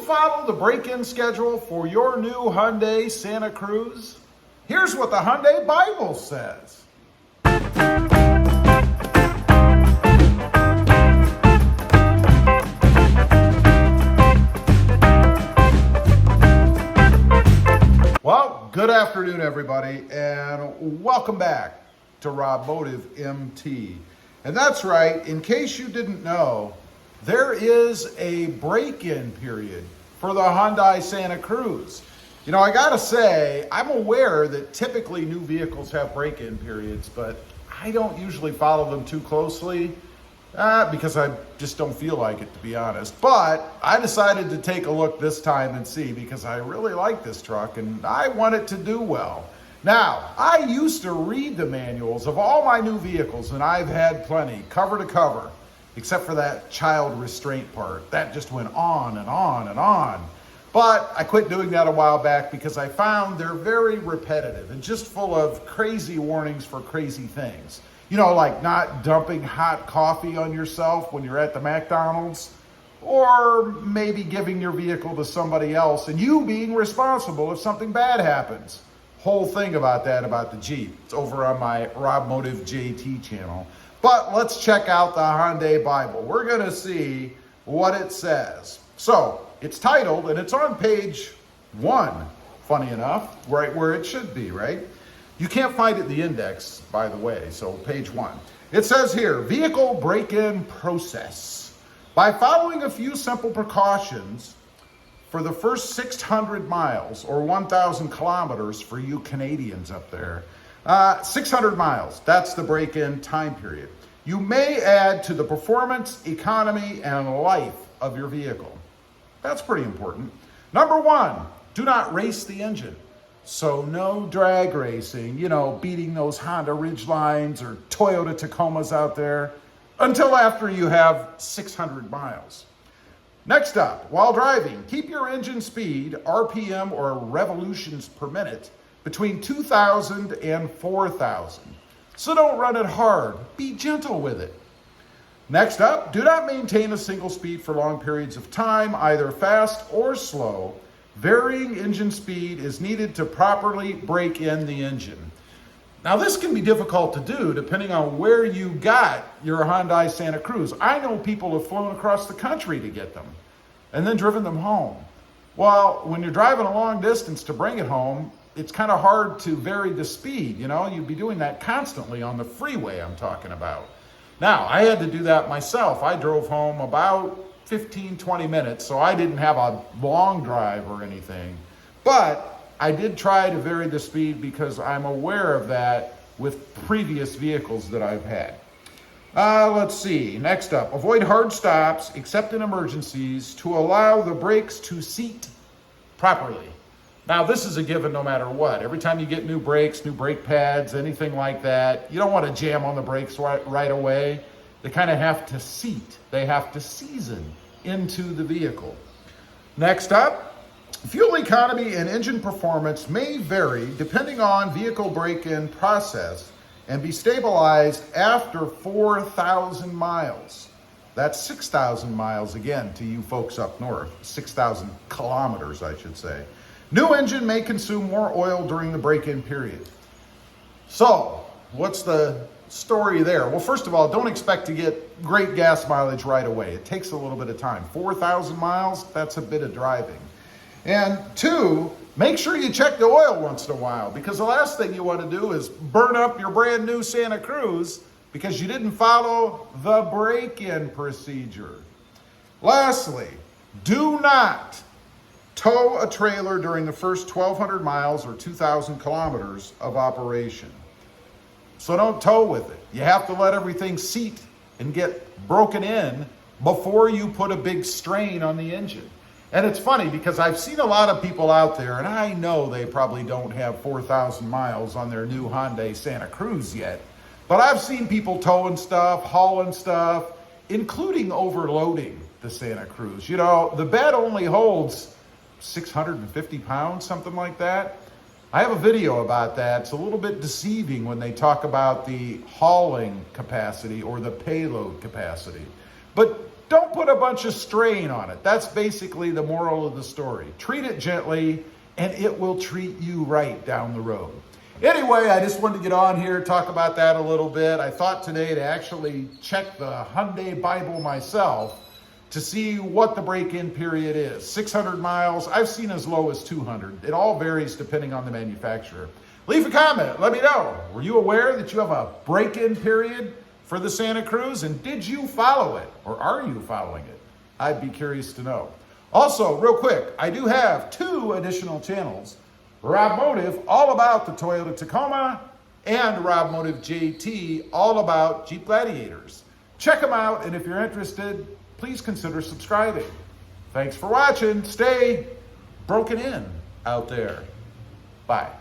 follow the break-in schedule for your new Hyundai Santa Cruz? Here's what the Hyundai Bible says. Well, good afternoon, everybody, and welcome back to Rob Motive MT. And that's right, in case you didn't know, there is a break-in period for the Hyundai Santa Cruz. You know, I gotta say, I'm aware that typically new vehicles have break-in periods, but I don't usually follow them too closely because I just don't feel like it, to be honest. But I decided to take a look this time and see, because I really like this truck and I want it to do well. Now, I used to read the manuals of all my new vehicles, and I've had plenty, cover to cover, except for that child restraint part. That just went on and on and on. But I quit doing that a while back because I found they're very repetitive and just full of crazy warnings for crazy things. You know, like not dumping hot coffee on yourself when you're at the McDonald's, or maybe giving your vehicle to somebody else and you being responsible if something bad happens. Whole thing about that, about the Jeep. It's over on my Rob Motive JT channel. But let's check out the Hyundai Bible. We're gonna see what it says. So, it's titled, and it's on page 1, funny enough, right where it should be, right? You can't find it in the index, by the way, so page 1. It says here, vehicle break-in process. By following a few simple precautions for the first 600 miles, or 1,000 kilometers for you Canadians up there, 600 miles, that's the break-in time period. You may add to the performance, economy, and life of your vehicle. That's pretty important. Number 1, do not race the engine. So no drag racing, you know, beating those Honda Ridgelines or Toyota Tacomas out there until after you have 600 miles. Next up, while driving, keep your engine speed, RPM or revolutions per minute, between 2,000 and 4,000. So don't run it hard, be gentle with it. Next up, do not maintain a single speed for long periods of time, either fast or slow. Varying engine speed is needed to properly break in the engine. Now this can be difficult to do depending on where you got your Hyundai Santa Cruz. I know people have flown across the country to get them and then driven them home. Well, when you're driving a long distance to bring it home, it's kind of hard to vary the speed, you know? You'd be doing that constantly on the freeway I'm talking about. Now, I had to do that myself. I drove home about 15, 20 minutes, so I didn't have a long drive or anything. But I did try to vary the speed because I'm aware of that with previous vehicles that I've had. Let's see, next up, avoid hard stops except in emergencies to allow the brakes to seat properly. Now, this is a given no matter what. Every time you get new brakes, new brake pads, anything like that, you don't want to jam on the brakes right away. They kind of have to seat. They have to season into the vehicle. Next up, fuel economy and engine performance may vary depending on vehicle break-in process and be stabilized after 4,000 miles. That's 6,000 miles again to you folks up north, 6,000 kilometers, I should say. New engine may consume more oil during the break-in period. So, what's the story there? Well, first of all, don't expect to get great gas mileage right away. It takes a little bit of time. 4,000 miles, that's a bit of driving. And 2, make sure you check the oil once in a while, because the last thing you want to do is burn up your brand new Santa Cruz because you didn't follow the break-in procedure. Lastly, do not tow a trailer during the first 1,200 miles or 2,000 kilometers of operation. So don't tow with it. You have to let everything seat and get broken in before you put a big strain on the engine. And it's funny because I've seen a lot of people out there, and I know they probably don't have 4,000 miles on their new Hyundai Santa Cruz yet, but I've seen people towing stuff, hauling stuff, including overloading the Santa Cruz. You know, the bed only holds 650 pounds, something like that. I have a video about that. It's a little bit deceiving when they talk about the hauling capacity or the payload capacity. But don't put a bunch of strain on it. That's basically the moral of the story. Treat it gently, and it will treat you right down the road. Anyway, I just wanted to get on here, talk about that a little bit. I thought today to actually check the Hyundai Bible myself to see what the break-in period is. 600 miles, I've seen as low as 200. It all varies depending on the manufacturer. Leave a comment, let me know. Were you aware that you have a break-in period for the Santa Cruz, and did you follow it, or are you following it? I'd be curious to know. Also, real quick, I do have 2 additional channels. Rob Motive, all about the Toyota Tacoma, and Rob Motive JT, all about Jeep Gladiators. Check them out, and if you're interested, please consider subscribing. Thanks for watching. Stay broken in out there. Bye.